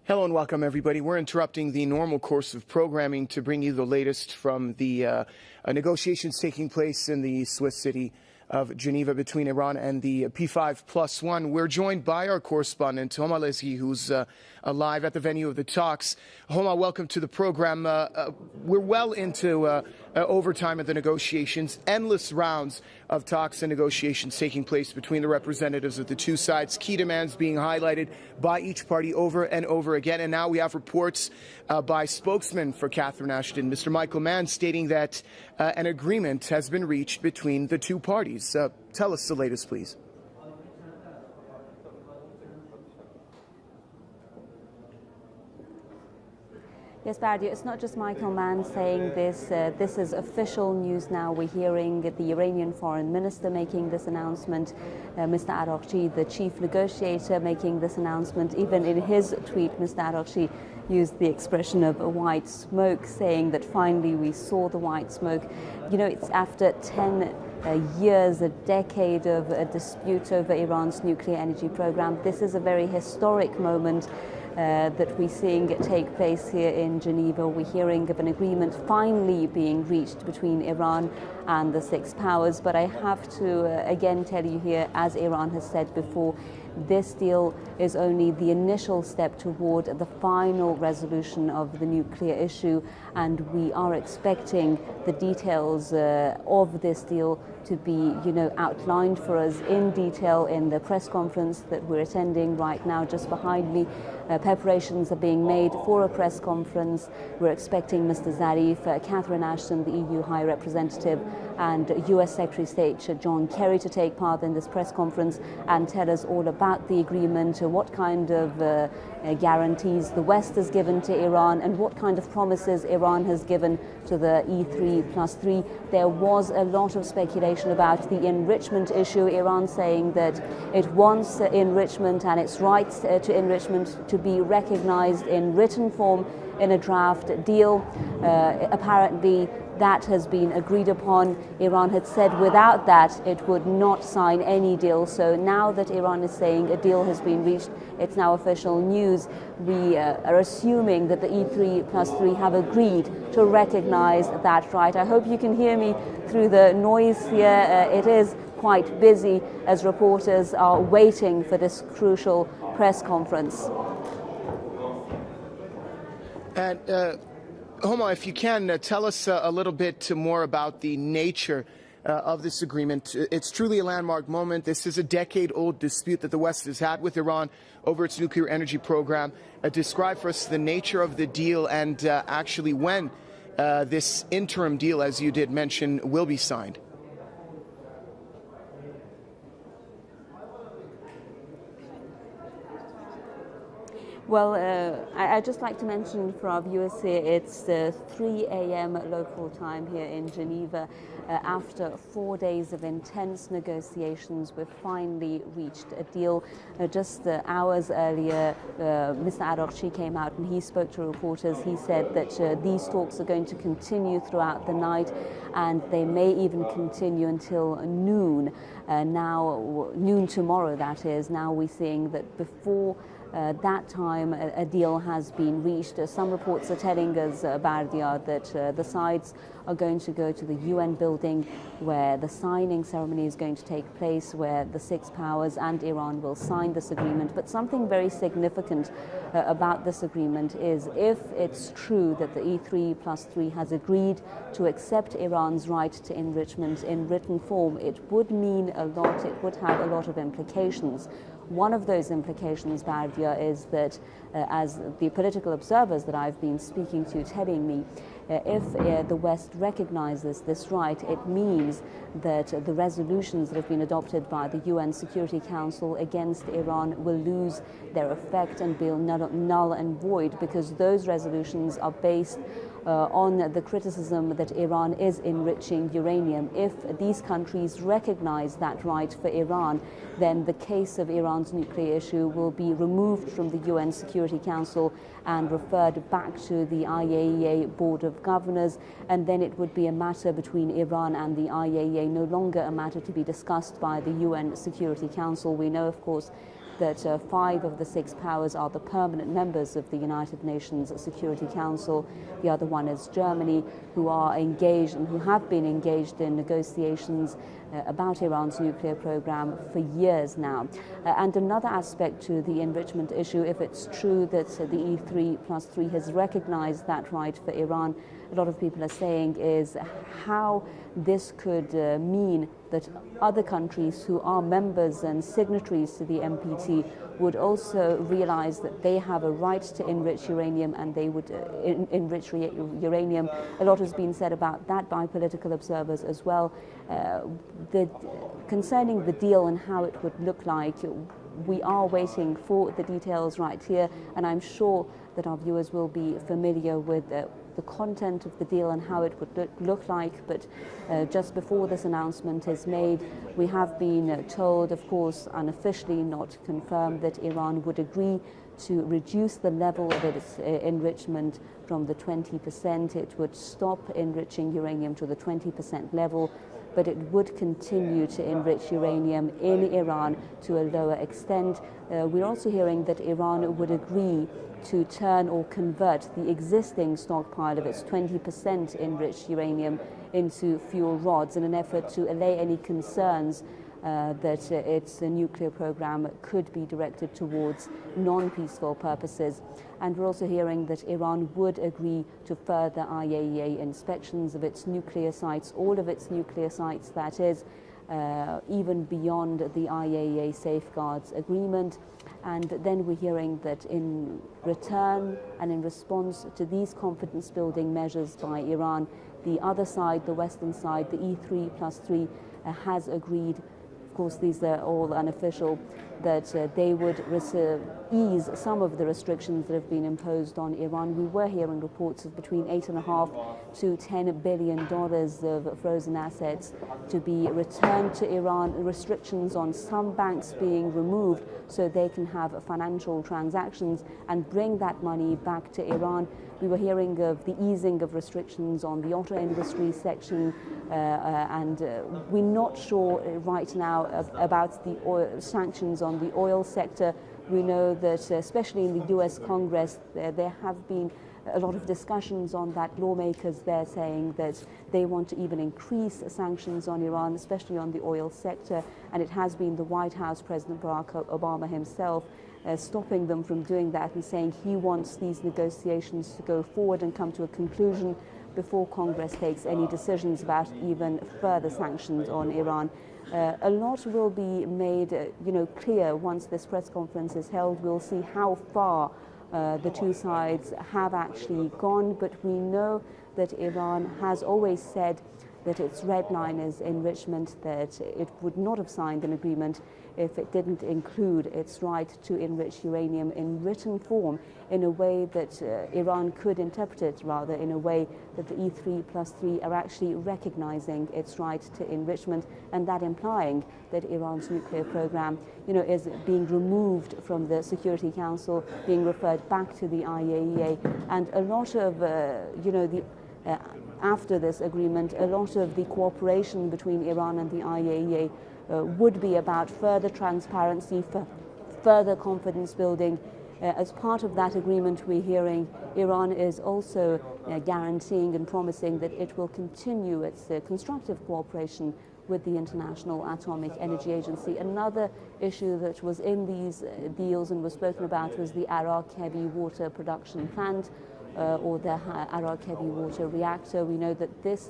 Hello and welcome, everybody. We're interrupting the normal course of programming to bring you the latest from the negotiations taking place in the Swiss city of Geneva between Iran and the P5+1. We're joined by our correspondent, Homa Lezgi, who's live at the venue of the talks. Homa, welcome to the program. We're well into overtime of the negotiations, endless rounds of talks and negotiations taking place between the representatives of the two sides, key demands being highlighted by each party over and over again. And now we have reports by spokesman for Catherine Ashton, Mr. Michael Mann, stating that an agreement has been reached between the two parties. Tell us the latest, please. Yes, Bardi, it's not just Michael Mann saying this. This is official news now. We're hearing the Iranian foreign minister making this announcement, Mr. Araghchi, the chief negotiator, making this announcement. Even in his tweet, Mr. Araghchi used the expression of a white smoke, saying that finally we saw the white smoke. You know, it's after 10 years, a decade of a dispute over Iran's nuclear energy program. This is a very historic moment that we're seeing take place here in Geneva. We're hearing of an agreement finally being reached between Iran and the six powers. But I have to again tell you here, as Iran has said before, this deal is only the initial step toward the final resolution of the nuclear issue, and we are expecting the details of this deal to be, outlined for us in detail in the press conference that we're attending right now just behind me. Preparations are being made for a press conference. We're expecting Mr. Zarif, Catherine Ashton, the EU High Representative, and US Secretary of State John Kerry to take part in this press conference and tell us all about the agreement, what kind of guarantees the West has given to Iran, and what kind of promises Iran has given to the E3+3. There was a lot of speculation about the enrichment issue, Iran saying that it wants enrichment and its rights to enrichment to be recognized in written form in a draft deal. Apparently that has been agreed upon. Iran had said without that it would not sign any deal. So now that Iran is saying a deal has been reached, it's now official news. We are assuming that the E3+3 have agreed to recognize that right. I hope you can hear me through the noise here. It is quite busy as reporters are waiting for this crucial press conference. And Homa, if you can, tell us a little bit more about the nature of this agreement. It's truly a landmark moment. This is a decade-old dispute that the West has had with Iran over its nuclear energy program. Describe for us the nature of the deal and actually when this interim deal, as you did mention, will be signed. Well, I'd just like to mention for our viewers here, it's 3 a.m. local time here in Geneva. After 4 days of intense negotiations, we've finally reached a deal. Just hours earlier, Mr. Araghchi came out and he spoke to reporters. He said that these talks are going to continue throughout the night, and they may even continue until noon. Noon tomorrow, that is. Now we're seeing that before that time a deal has been reached. Some reports are telling us, Bardia, that the sides are going to go to the UN building where the signing ceremony is going to take place, where the six powers and Iran will sign this agreement. But something very significant about this agreement is, if it's true that the E3+3 has agreed to accept Iran's right to enrichment in written form, it would mean a lot. It would have a lot of implications. One of those implications, Bardia, is that, as the political observers that I've been speaking to telling me, if the West recognizes this right, it means that the resolutions that have been adopted by the UN Security Council against Iran will lose their effect and be null and void, because those resolutions are based on the criticism that Iran is enriching uranium. If these countries recognize that right for Iran, then the case of Iran's nuclear issue will be removed from the UN Security Council and referred back to the IAEA Board of Governors, and then it would be a matter between Iran and the IAEA, no longer a matter to be discussed by the UN Security Council. We know, of course, that 5 of the 6 powers are the permanent members of the United Nations Security Council. The other one is Germany, who are engaged and who have been engaged in negotiations about Iran's nuclear program for years now. And another aspect to the enrichment issue, if it's true that the E3+3 has recognized that right for Iran, a lot of people are saying is how this could mean that other countries who are members and signatories to the NPT would also realize that they have a right to enrich uranium, and they would enrich uranium. A lot has been said about that by political observers as well. Concerning the deal and how it would look like, we are waiting for the details right here, and I'm sure that our viewers will be familiar with the content of the deal and how it would look like. But just before this announcement is made, we have been told, of course unofficially, not confirmed, that Iran would agree to reduce the level of its enrichment from the 20%. It would stop enriching uranium to the 20% level, but it would continue to enrich uranium in Iran to a lower extent. We're also hearing that Iran would agree to turn or convert the existing stockpile of its 20% enriched uranium into fuel rods in an effort to allay any concerns that its nuclear program could be directed towards non-peaceful purposes. And we're also hearing that Iran would agree to further IAEA inspections of its nuclear sites, all of its nuclear sites, that is, even beyond the IAEA safeguards agreement. And then we're hearing that in return and in response to these confidence-building measures by Iran, the other side, the Western side, the E3+3, has agreed, of course these are all unofficial, that they would ease some of the restrictions that have been imposed on Iran. We were hearing reports of between $8.5 to $10 billion of frozen assets to be returned to Iran, restrictions on some banks being removed so they can have financial transactions and bring that money back to Iran. We were hearing of the easing of restrictions on the auto industry section, and we're not sure right now about the sanctions on the oil sector. We know that, especially in the US Congress, there have been a lot of discussions on that. Lawmakers there saying that they want to even increase sanctions on Iran, especially on the oil sector, and it has been the White House, President Barack Obama himself, stopping them from doing that and saying he wants these negotiations to go forward and come to a conclusion before Congress takes any decisions about even further sanctions on Iran. A lot will be made clear once this press conference is held. We'll see how far the two sides have actually gone, but we know that Iran has always said that its red line is enrichment, that it would not have signed an agreement if it didn't include its right to enrich uranium in written form in a way that Iran could interpret it, rather in a way that the E3+3 are actually recognizing its right to enrichment, and that implying that Iran's nuclear program is being removed from the Security Council, being referred back to the IAEA. And a lot of after this agreement, a lot of the cooperation between Iran and the IAEA would be about further transparency, for further confidence building. As part of that agreement, we're hearing Iran is also guaranteeing and promising that it will continue its constructive cooperation with the International Atomic Energy Agency. Another issue that was in these deals and was spoken about was the Arak heavy water production plant, or the Arak heavy water reactor. We know that this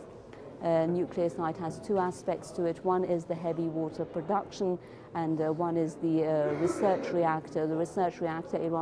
nuclear site has two aspects to it. One is the heavy water production, and one is the research reactor. The research reactor, Iran